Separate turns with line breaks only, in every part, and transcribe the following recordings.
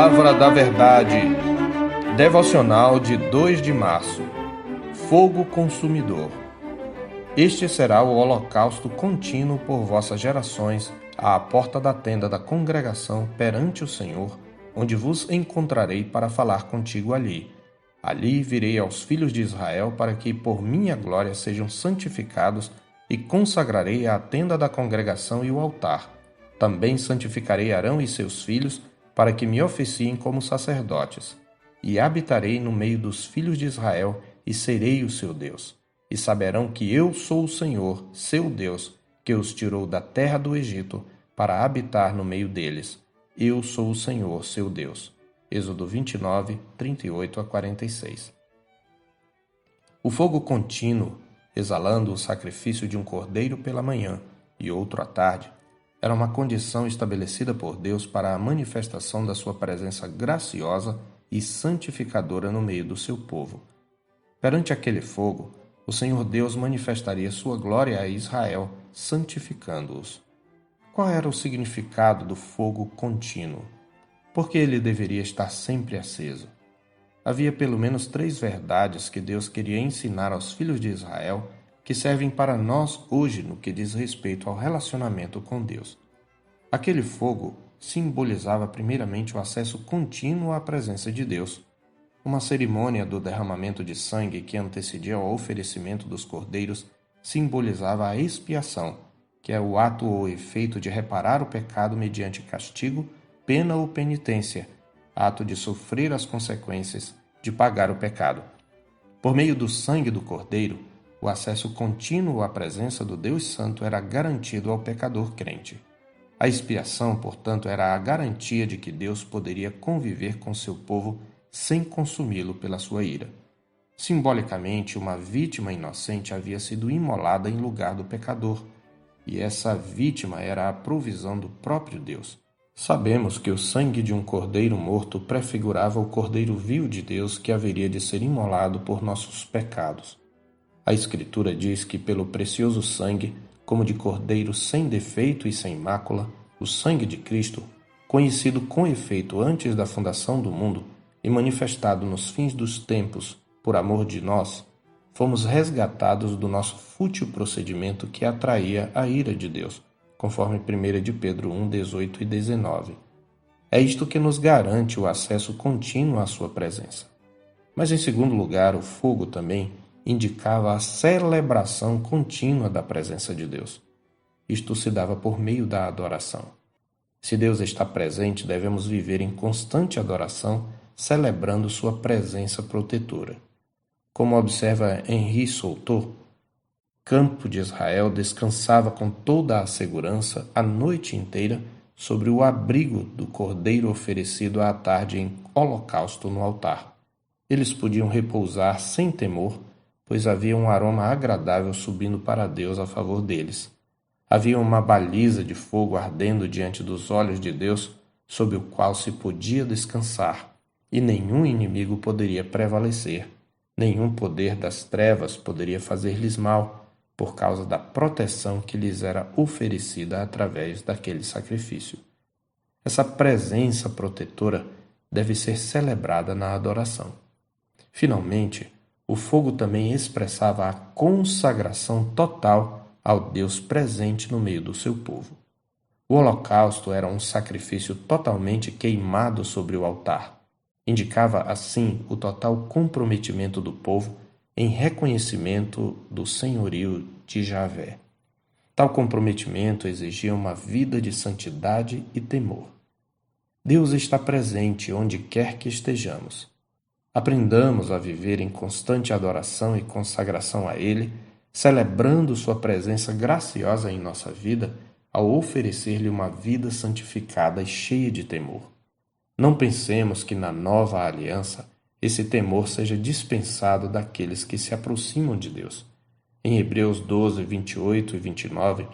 Palavra da Verdade, devocional de 2 de março, fogo consumidor. Este será o holocausto contínuo por vossas gerações, à porta da tenda da congregação perante o Senhor, onde vos encontrarei para falar contigo ali. Ali virei aos filhos de Israel para que por minha glória sejam santificados e consagrarei a tenda da congregação e o altar. Também santificarei Arão e seus filhos para que me oficiem como sacerdotes. E habitarei no meio dos filhos de Israel e serei o seu Deus. E saberão que eu sou o Senhor, seu Deus, que os tirou da terra do Egito para habitar no meio deles. Eu sou o Senhor, seu Deus. Êxodo 29, 38 a 46. O fogo contínuo, exalando o sacrifício de um cordeiro pela manhã e outro à tarde, era uma condição estabelecida por Deus para a manifestação da sua presença graciosa e santificadora no meio do seu povo. Perante aquele fogo, o Senhor Deus manifestaria sua glória a Israel, santificando-os. Qual era o significado do fogo contínuo? Por que ele deveria estar sempre aceso? Havia pelo menos 3 verdades que Deus queria ensinar aos filhos de Israel que servem para nós hoje no que diz respeito ao relacionamento com Deus. Aquele fogo simbolizava primeiramente o acesso contínuo à presença de Deus. Uma cerimônia do derramamento de sangue que antecedia o oferecimento dos cordeiros simbolizava a expiação, que é o ato ou efeito de reparar o pecado mediante castigo, pena ou penitência, ato de sofrer as consequências de pagar o pecado. Por meio do sangue do cordeiro, o acesso contínuo à presença do Deus Santo era garantido ao pecador crente. A expiação, portanto, era a garantia de que Deus poderia conviver com seu povo sem consumi-lo pela sua ira. Simbolicamente, uma vítima inocente havia sido imolada em lugar do pecador, e essa vítima era a provisão do próprio Deus. Sabemos que o sangue de um cordeiro morto prefigurava o cordeiro vivo de Deus que haveria de ser imolado por nossos pecados. A Escritura diz que pelo precioso sangue, como de cordeiro sem defeito e sem mácula, o sangue de Cristo, conhecido com efeito antes da fundação do mundo e manifestado nos fins dos tempos por amor de nós, fomos resgatados do nosso fútil procedimento que atraía a ira de Deus, conforme 1 de Pedro 1, 18 e 19. É isto que nos garante o acesso contínuo à sua presença. Mas, em segundo lugar, o fogo também indicava a celebração contínua da presença de Deus. Isto se dava por meio da adoração. Se Deus está presente, devemos viver em constante adoração, celebrando sua presença protetora. Como observa Henri Souto, campo de Israel descansava com toda a segurança a noite inteira sobre o abrigo do cordeiro oferecido à tarde em holocausto no altar. Eles podiam repousar sem temor, pois havia um aroma agradável subindo para Deus a favor deles. Havia uma baliza de fogo ardendo diante dos olhos de Deus, sob o qual se podia descansar, e nenhum inimigo poderia prevalecer, nenhum poder das trevas poderia fazer-lhes mal, por causa da proteção que lhes era oferecida através daquele sacrifício. Essa presença protetora deve ser celebrada na adoração. Finalmente, o fogo também expressava a consagração total ao Deus presente no meio do seu povo. O holocausto era um sacrifício totalmente queimado sobre o altar. Indicava, assim, o total comprometimento do povo em reconhecimento do senhorio de Javé. Tal comprometimento exigia uma vida de santidade e temor. Deus está presente onde quer que estejamos. Aprendamos a viver em constante adoração e consagração a Ele, celebrando sua presença graciosa em nossa vida ao oferecer-lhe uma vida santificada e cheia de temor. Não pensemos que na nova aliança esse temor seja dispensado daqueles que se aproximam de Deus. Em Hebreus 12, 28 e 29,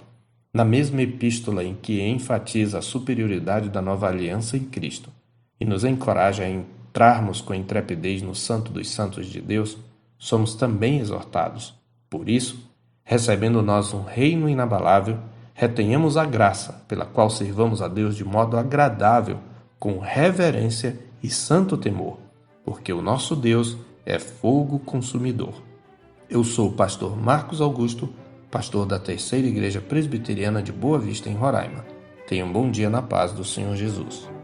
na mesma epístola em que enfatiza a superioridade da nova aliança em Cristo e nos encoraja a entrarmos com intrepidez no Santo dos Santos de Deus, somos também exortados. Por isso, recebendo nós um reino inabalável, retenhamos a graça pela qual servamos a Deus de modo agradável, com reverência e santo temor, porque o nosso Deus é fogo consumidor. Eu sou o pastor Marcos Augusto, pastor da Terceira Igreja Presbiteriana de Boa Vista, em Roraima. Tenha um bom dia na paz do Senhor Jesus.